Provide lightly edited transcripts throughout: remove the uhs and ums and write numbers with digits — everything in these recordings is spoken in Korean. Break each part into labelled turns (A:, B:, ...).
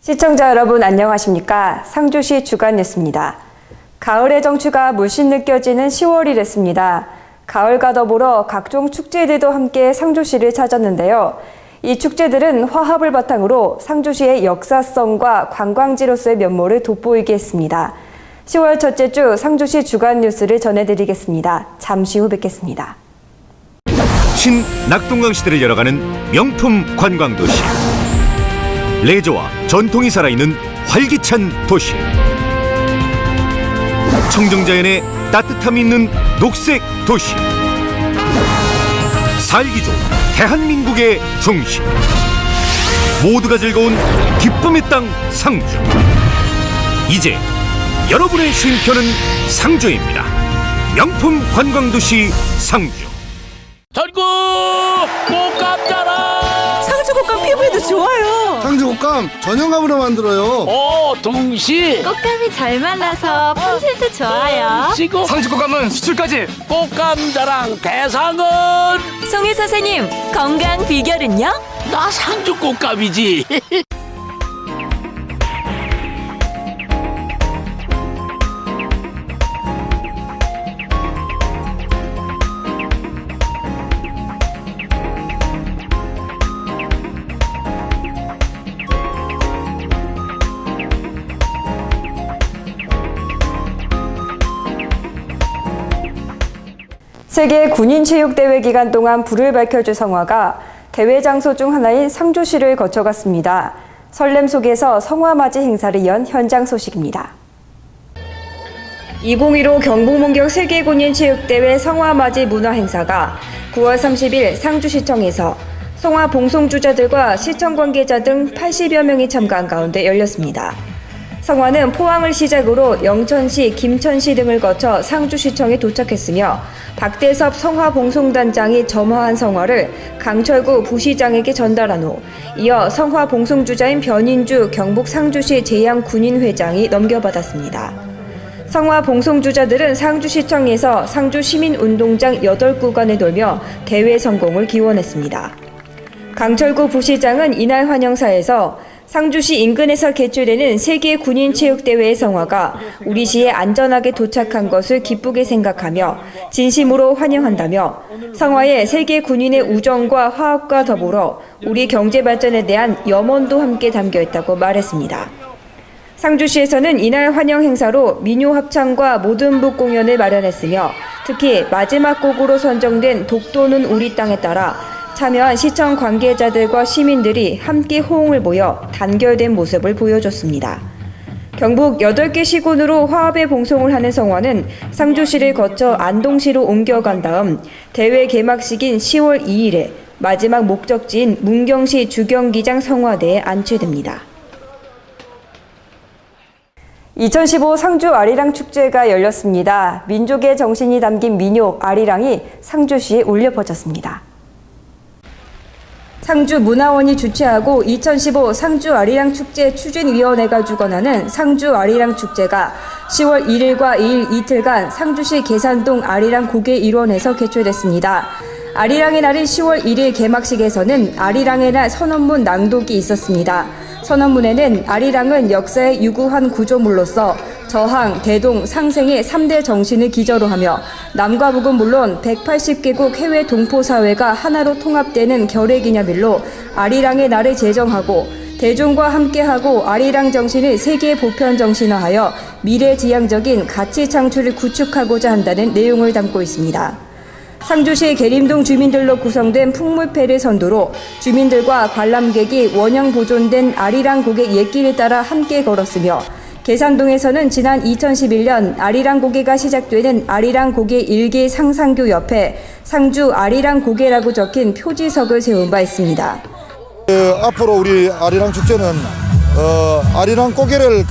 A: 시청자 여러분 안녕하십니까? 상주시 주간 뉴스입니다. 가을의 정취가 물씬 느껴지는 10월이 됐습니다. 가을과 더불어 각종 축제들도 함께 상주시를 찾았는데요. 이 축제들은 화합을 바탕으로 상주시의 역사성과 관광지로서의 면모를 돋보이게 했습니다. 10월 첫째 주 상주시 주간 뉴스를 전해드리겠습니다. 잠시 후 뵙겠습니다.
B: 신낙동강 시대를 열어가는 명품 관광도시, 레저와 전통이 살아있는 활기찬 도시, 청정자연의 따뜻함이 있는 녹색 도시, 살기 좋은 대한민국의 중심, 모두가 즐거운 기쁨의 땅 상주. 이제 여러분의 쉼표는 상주입니다. 명품 관광도시 상주.
C: 전국 꽃감자랑
D: 상주 곶감 피부에도 좋아요.
E: 상주 곶감 전용감으로 만들어요.
C: 동시
D: 곶감이 잘 말라서 품질도 좋아요.
C: 시고
F: 상주 곶감은 수출까지.
C: 꽃감자랑 대상은
D: 송혜 선생님, 건강 비결은요?
C: 나 상주 꽃감이지.
A: 세계 군인체육대회 기간 동안 불을 밝혀줄 성화가 대회 장소 중 하나인 상주시를 거쳐갔습니다. 설렘 속에서 성화맞이 행사를 연 현장 소식입니다. 2015 경북문경 세계군인체육대회 성화맞이 문화행사가 9월 30일 상주시청에서 성화 봉송주자들과 시청 관계자 등 80여 명이 참가한 가운데 열렸습니다. 성화는 포항을 시작으로 영천시, 김천시 등을 거쳐 상주시청에 도착했으며 박대섭 성화봉송단장이 점화한 성화를 강철구 부시장에게 전달한 후 이어 성화봉송주자인 변인주 경북 상주시 제양군인회장이 넘겨받았습니다. 성화봉송주자들은 상주시청에서 상주시민운동장 8구간에 돌며 대회 성공을 기원했습니다. 강철구 부시장은 이날 환영사에서 상주시 인근에서 개최되는 세계 군인체육대회의 성화가 우리 시에 안전하게 도착한 것을 기쁘게 생각하며 진심으로 환영한다며 성화에 세계 군인의 우정과 화합과 더불어 우리 경제 발전에 대한 염원도 함께 담겨 있다고 말했습니다. 상주시에서는 이날 환영 행사로 민요 합창과 모든 북 공연을 마련했으며 특히 마지막 곡으로 선정된 독도는 우리 땅에 따라 참여한 시청 관계자들과 시민들이 함께 호응을 보여 단결된 모습을 보여줬습니다. 경북 8개 시군으로 화합의 봉송을 하는 성화는 상주시를 거쳐 안동시로 옮겨간 다음 대회 개막식인 10월 2일에 마지막 목적지인 문경시 주경기장 성화대에 안치됩니다. 2015 상주 아리랑 축제가 열렸습니다. 민족의 정신이 담긴 민요 아리랑이 상주시에 울려 퍼졌습니다. 상주문화원이 주최하고 2015 상주 아리랑 축제 추진위원회가 주관하는 상주 아리랑 축제가 10월 1일과 2일 이틀간 상주시 계산동 아리랑 고개 일원에서 개최됐습니다. 아리랑의 날인 10월 1일 개막식에서는 아리랑의 날 선언문 낭독이 있었습니다. 선언문에는 아리랑은 역사의 유구한 구조물로서 저항, 대동, 상생의 3대 정신을 기저로 하며 남과 북은 물론 180개국 해외 동포사회가 하나로 통합되는 결의기념일로 아리랑의 날을 제정하고 대중과 함께하고 아리랑 정신을 세계 보편 정신화하여 미래지향적인 가치 창출을 구축하고자 한다는 내용을 담고 있습니다. 상주시 계림동 주민들로 구성된 풍물패를 선두로 주민들과 관람객이 원형 보존된 아리랑 고개 옛길을 따라 함께 걸었으며 계산동에서는 지난 2011년 아리랑 고개가 시작되는 아리랑 고개 일기 상상교 옆에 상주 아리랑 고개라고 적힌 표지석을 세운 바 있습니다.
E: 앞으로 우리 아리랑 축제는 아리랑 고개를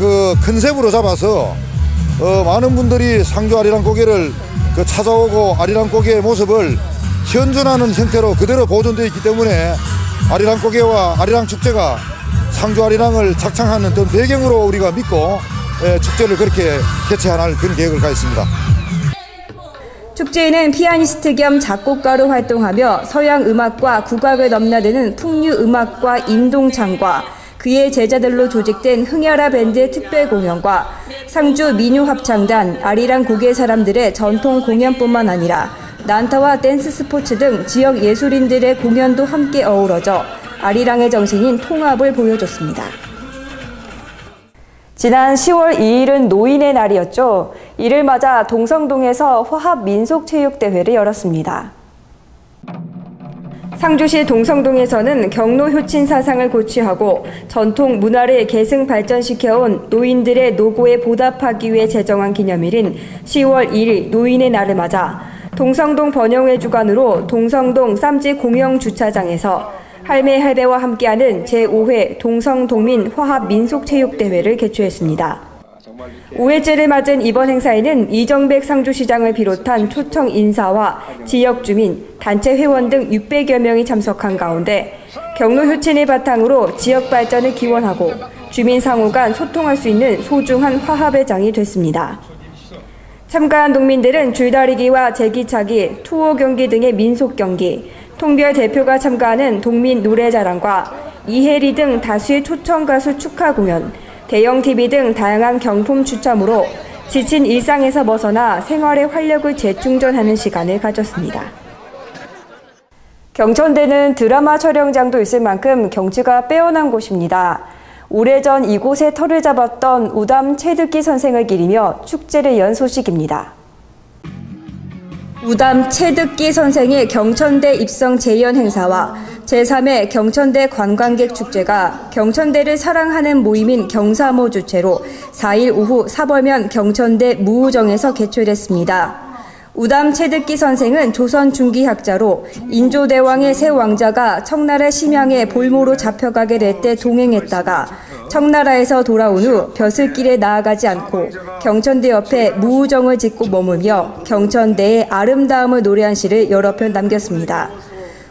E: 컨셉으로 잡아서 많은 분들이 상주 아리랑 고개를 찾아오고 아리랑 고개의 모습을 현존하는 형태로 그대로 보존되어 있기 때문에 아리랑 고개와 아리랑 축제가 상주 아리랑을 착창하는 어떤 배경으로 우리가 믿고 축제를 그렇게 개최할 그런 계획을 가졌습니다.
A: 축제에는 피아니스트 겸 작곡가로 활동하며 서양 음악과 국악을 넘나드는 풍류 음악과 임동창과 그의 제자들로 조직된 흥야라 밴드의 특별 공연과 상주 민요합창단, 아리랑 고개 사람들의 전통 공연뿐만 아니라 난타와 댄스 스포츠 등 지역 예술인들의 공연도 함께 어우러져 아리랑의 정신인 통합을 보여줬습니다. 지난 10월 2일은 노인의 날이었죠. 이를 맞아 동성동에서 화합 민속체육대회를 열었습니다. 상주시 동성동에서는 경로 효친 사상을 고취하고 전통 문화를 계승 발전시켜온 노인들의 노고에 보답하기 위해 제정한 기념일인 10월 2일 노인의 날을 맞아 동성동 번영회 주관으로 동성동 쌈지 공영 주차장에서 할매 할배와 함께하는 제5회 동성동민 화합 민속체육대회를 개최했습니다. 5회째를 맞은 이번 행사에는 이정백 상주시장을 비롯한 초청 인사와 지역 주민, 단체 회원 등 600여 명이 참석한 가운데 경로 효친을 바탕으로 지역 발전을 기원하고 주민 상호 간 소통할 수 있는 소중한 화합의 장이 됐습니다. 참가한 농민들은 줄다리기와 제기차기, 투호 경기 등의 민속 경기, 통별 대표가 참가하는 동민 노래자랑과 이혜리 등 다수의 초청 가수 축하 공연, 대형 TV 등 다양한 경품 추첨으로 지친 일상에서 벗어나 생활의 활력을 재충전하는 시간을 가졌습니다. 경천대는 드라마 촬영장도 있을 만큼 경치가 빼어난 곳입니다. 오래전 이곳에 터를 잡았던 우담 채듣기 선생을 기리며 축제를 연 소식입니다. 우담 채듣기 선생의 경천대 입성 재연 행사와 제3회 경천대 관광객 축제가 경천대를 사랑하는 모임인 경사모 주최로 4일 오후 사벌면 경천대 무우정에서 개최됐습니다. 우담 채듣기 선생은 조선 중기학자로 인조대왕의 새 왕자가 청나라 심양에 볼모로 잡혀가게 될 때 동행했다가 청나라에서 돌아온 후 벼슬길에 나아가지 않고 경천대 옆에 무우정을 짓고 머물며 경천대의 아름다움을 노래한 시를 여러 편 남겼습니다.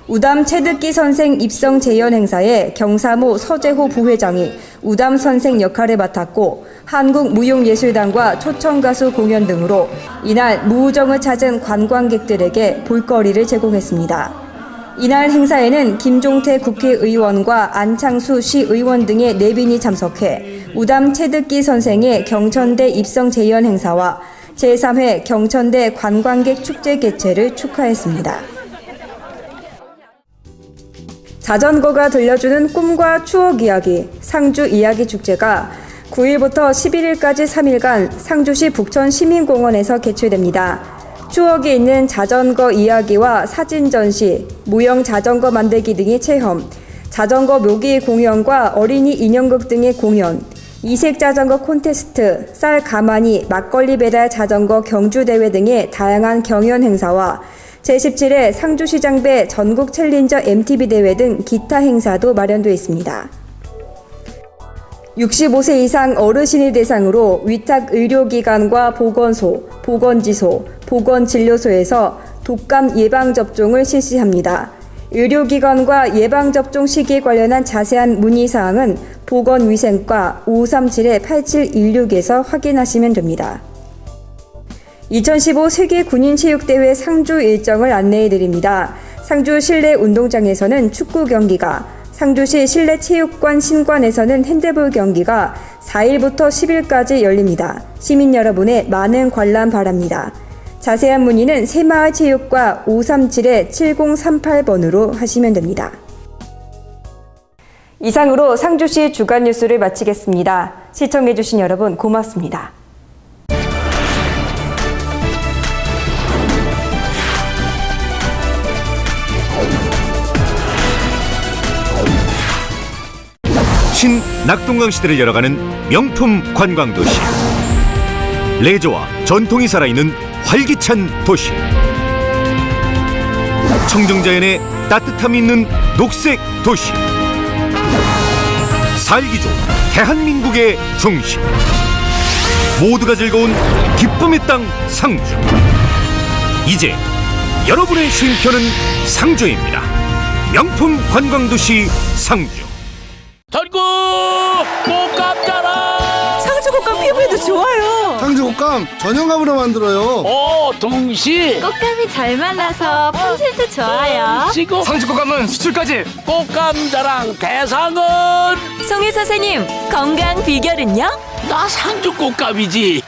A: 우담 채듣기 선생 입성 재연 행사에 경사모 서재호 부회장이 우담 선생 역할을 맡았고 한국무용예술단과 초청가수 공연 등으로 이날 무우정을 찾은 관광객들에게 볼거리를 제공했습니다. 이날 행사에는 김종태 국회의원과 안창수 시의원 등의 내빈이 참석해 우담 채듣기 선생의 경천대 입성 재연 행사와 제3회 경천대 관광객 축제 개최를 축하했습니다. 자전거가 들려주는 꿈과 추억 이야기, 상주 이야기 축제가 9일부터 11일까지 3일간 상주시 북천시민공원에서 개최됩니다. 추억이 있는 자전거 이야기와 사진 전시, 무형 자전거 만들기 등의 체험, 자전거 묘기 공연과 어린이 인형극 등의 공연, 이색 자전거 콘테스트, 쌀 가마니, 막걸리 배달 자전거 경주대회 등의 다양한 경연 행사와 제17회 상주시장배 전국 챌린저 MTB 대회 등 기타 행사도 마련되어 있습니다. 65세 이상 어르신을 대상으로 위탁 의료기관과 보건소, 보건지소, 보건진료소에서 독감 예방접종을 실시합니다. 의료기관과 예방접종 시기에 관련한 자세한 문의사항은 보건위생과 537-8716에서 확인하시면 됩니다. 2015 세계군인체육대회 상주 일정을 안내해드립니다. 상주 실내 운동장에서는 축구 경기가, 상주시 실내체육관 신관에서는 핸드볼 경기가 4일부터 10일까지 열립니다. 시민 여러분의 많은 관람 바랍니다. 자세한 문의는 새마을체육과 537-7038번으로 하시면 됩니다. 이상으로 상주시 주간 뉴스를 마치겠습니다. 시청해주신 여러분 고맙습니다.
B: 신낙동강 시대를 열어가는 명품 관광도시, 레저와 전통이 살아있는 활기찬 도시, 청정자연의 따뜻함이 있는 녹색 도시, 살기 좋은 대한민국의 중심, 모두가 즐거운 기쁨의 땅 상주. 이제 여러분의 쉼표는 상주입니다. 명품 관광도시 상주.
C: 전국 꽃감 자랑.
D: 상주 꽃감 피부에도 좋아요.
E: 상주
F: 꽃감 전용감으로 만들어요.
C: 오 동시
D: 꽃감이 잘 말라서 품질도 좋아요.
C: 시고
G: 상주 꽃감은 수출까지.
C: 꽃감 자랑 대상은
D: 송혜 선생님, 건강 비결은요?
C: 나 상주 꽃감이지.